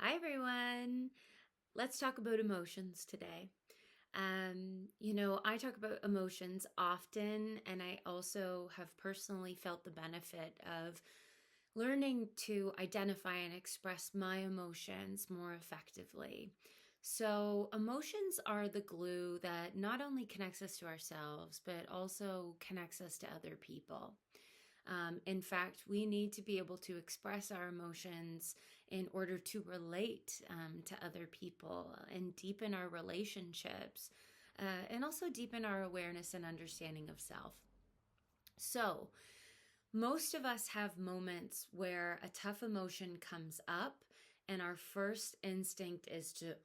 Hi, everyone. Let's talk about emotions today. I talk about emotions often, and I also have personally felt the benefit of learning to identify and express my emotions more effectively. So, emotions are the glue that not only connects us to ourselves, but also connects us to other people. In fact, we need to be able to express our emotions in order to relate to other people and deepen our relationships and also deepen our awareness and understanding of self. So, most of us have moments where a tough emotion comes up, and our first instinct is to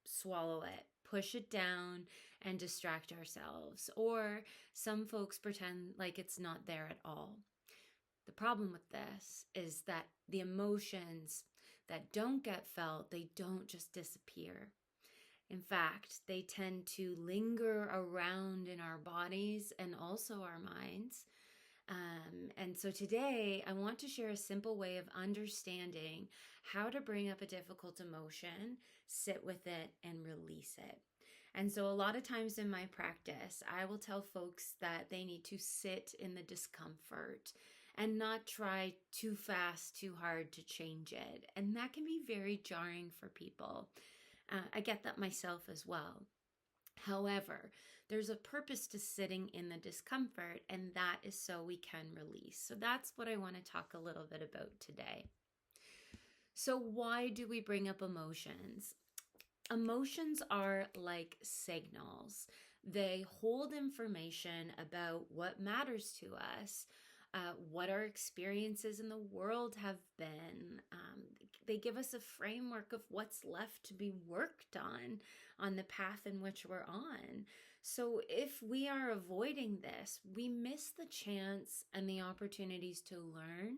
swallow it, push it down, and distract ourselves. Or some folks pretend like it's not there at all. The problem with this is that the emotions that don't get felt, they don't just disappear. In fact, they tend to linger around in our bodies and also our minds. And so today, I want to share a simple way of understanding how to bring up a difficult emotion, sit with it, and release it. And so, a lot of times in my practice, I will tell folks that they need to sit in the discomfort and not try too fast, too hard to change it. And that can be very jarring for people. I get that myself as well. However, there's a purpose to sitting in the discomfort, and that is so we can release. So that's what I want to talk a little bit about today. So, why do we bring up emotions? Emotions are like signals. They hold information about what matters to us, what our experiences in the world have been. They give us a framework of what's left to be worked on the path in which we're on. So if we are avoiding this, we miss the chance and the opportunities to learn,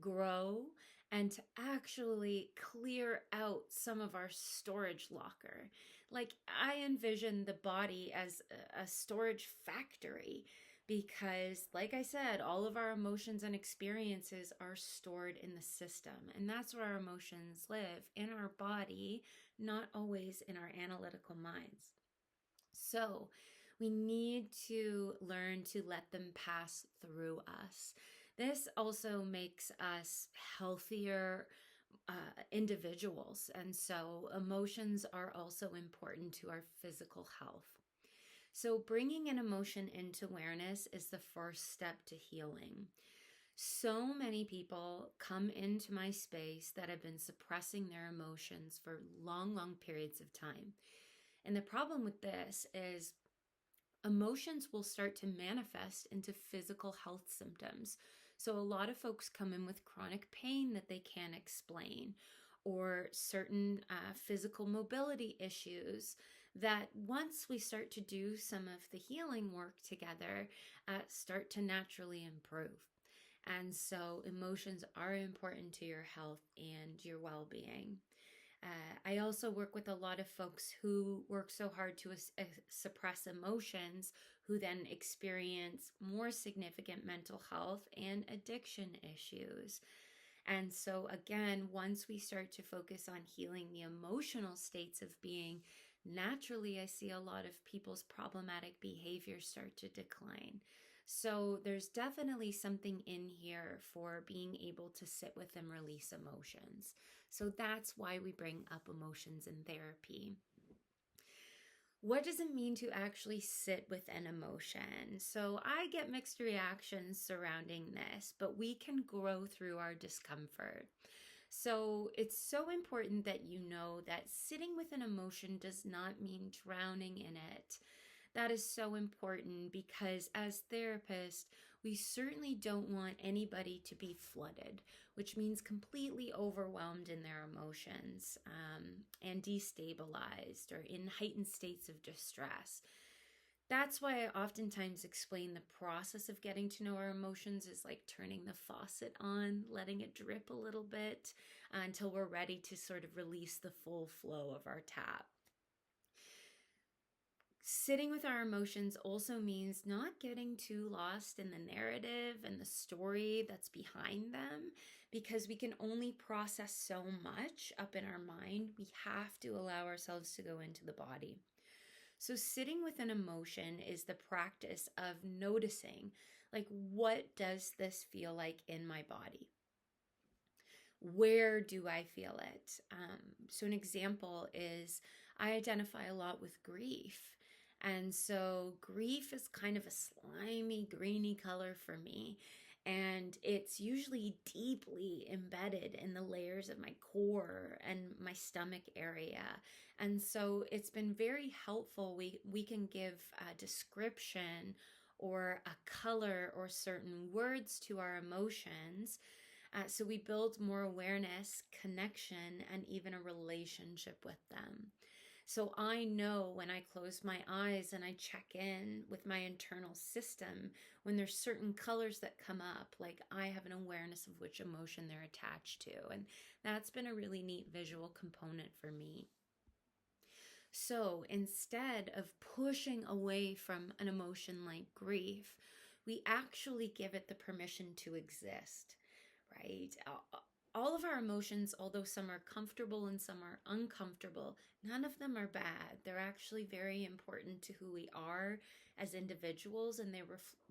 grow, and to actually clear out some of our storage locker. Like, I envision the body as a storage factory because, like I said, all of our emotions and experiences are stored in the system. And that's where our emotions live, in our body, not always in our analytical minds. So, we need to learn to let them pass through us. This also makes us healthier individuals. And so, emotions are also important to our physical health. So, bringing an emotion into awareness is the first step to healing. So many people come into my space that have been suppressing their emotions for long, long periods of time. And the problem with this is emotions will start to manifest into physical health symptoms. So, a lot of folks come in with chronic pain that they can't explain, or certain physical mobility issues that once we start to do some of the healing work together, start to naturally improve. And so, emotions are important to your health and your well being. I also work with a lot of folks who work so hard to suppress emotions, who then experience more significant mental health and addiction issues. And so, again, once we start to focus on healing the emotional states of being, naturally, I see a lot of people's problematic behaviors start to decline. So, there's definitely something in here for being able to sit with and release emotions. So, that's why we bring up emotions in therapy. What does it mean to actually sit with an emotion? So I get mixed reactions surrounding this, but we can grow through our discomfort. So it's so important that you know that sitting with an emotion does not mean drowning in it. That is so important because as therapists, we certainly don't want anybody to be flooded, which means completely overwhelmed in their emotions and destabilized or in heightened states of distress. That's why I oftentimes explain the process of getting to know our emotions is like turning the faucet on, letting it drip a little bit until we're ready to sort of release the full flow of our tap. Sitting with our emotions also means not getting too lost in the narrative and the story that's behind them, because we can only process so much up in our mind. We have to allow ourselves to go into the body. So, sitting with an emotion is the practice of noticing, like, what does this feel like in my body? Where do I feel it? So, an example is I identify a lot with grief. And so, grief is kind of a slimy, greeny color for me. And it's usually deeply embedded in the layers of my core and my stomach area. And so, it's been very helpful. We can give a description or a color or certain words to our emotions, so we build more awareness, connection, and even a relationship with them. So I know when I close my eyes and I check in with my internal system, when there's certain colors that come up, like I have an awareness of which emotion they're attached to. And that's been a really neat visual component for me. So instead of pushing away from an emotion like grief, we actually give it the permission to exist, right? All of our emotions, although some are comfortable and some are uncomfortable, none of them are bad. They're actually very important to who we are as individuals, and they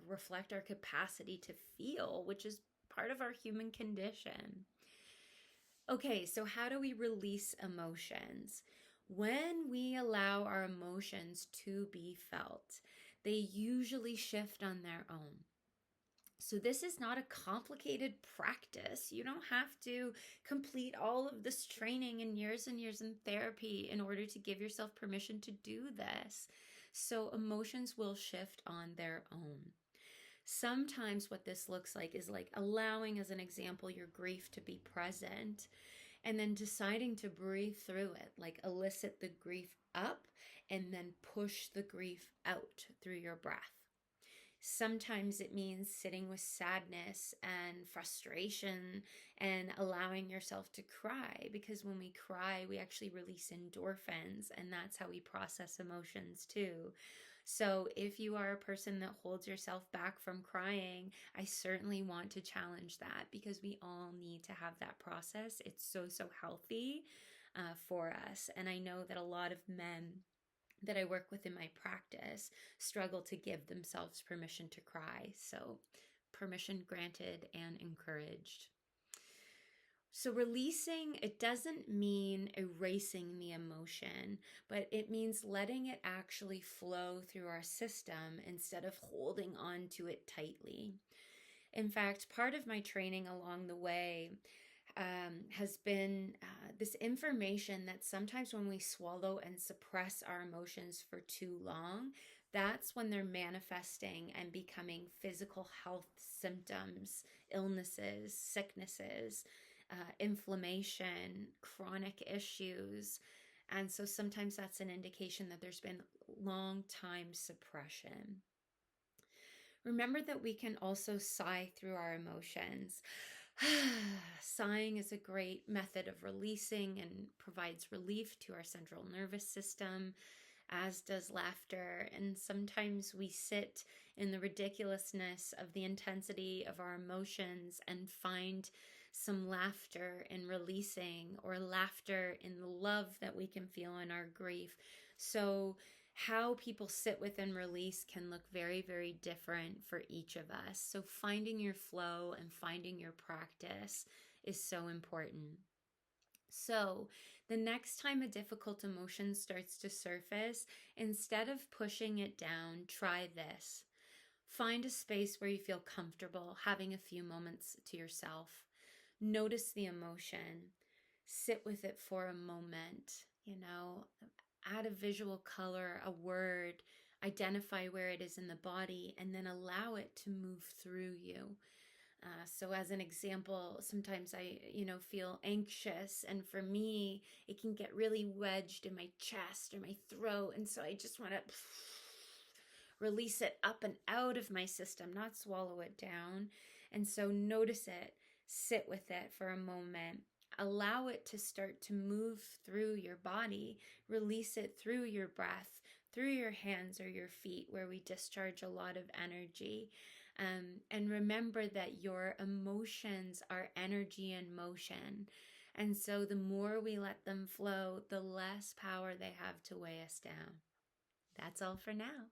reflect our capacity to feel, which is part of our human condition. Okay, so how do we release emotions? When we allow our emotions to be felt, they usually shift on their own. So, this is not a complicated practice. You don't have to complete all of this training and years in therapy in order to give yourself permission to do this. So, emotions will shift on their own. Sometimes, what this looks like is like allowing, as an example, your grief to be present and then deciding to breathe through it, like elicit the grief up and then push the grief out through your breath. Sometimes it means sitting with sadness and frustration and allowing yourself to cry, because when we cry, we actually release endorphins, and that's how we process emotions too. So if you are a person that holds yourself back from crying, I certainly want to challenge that, because we all need to have that process. It's so healthy for us. And I know that a lot of men that I work with in my practice struggle to give themselves permission to cry. So, permission granted and encouraged. So, releasing, it doesn't mean erasing the emotion, but it means letting it actually flow through our system instead of holding on to it tightly. In fact, part of my training along the way has been this information that sometimes when we swallow and suppress our emotions for too long, that's when they're manifesting and becoming physical health symptoms, illnesses, sicknesses, inflammation, chronic issues. And so sometimes that's an indication that there's been long time suppression. Remember that we can also sigh through our emotions. Sighing is a great method of releasing and provides relief to our central nervous system, as does laughter. And sometimes we sit in the ridiculousness of the intensity of our emotions and find some laughter in releasing, or laughter in the love that we can feel in our grief. So how people sit with and release can look very different for each of us. So finding your flow and finding your practice is so important. So the next time a difficult emotion starts to surface, instead of pushing it down, try this. Find a space where you feel comfortable having a few moments to yourself. Notice the emotion. Sit with it for a moment, add a visual color, a word, identify where it is in the body, and then allow it to move through you. So as an example, sometimes I, feel anxious, and for me, it can get really wedged in my chest or my throat. And so I just want to release it up and out of my system, not swallow it down. And so notice it, sit with it for a moment. Allow it to start to move through your body. Release it through your breath, through your hands or your feet, where we discharge a lot of energy. And remember that your emotions are energy in motion. And so the more we let them flow, the less power they have to weigh us down. That's all for now.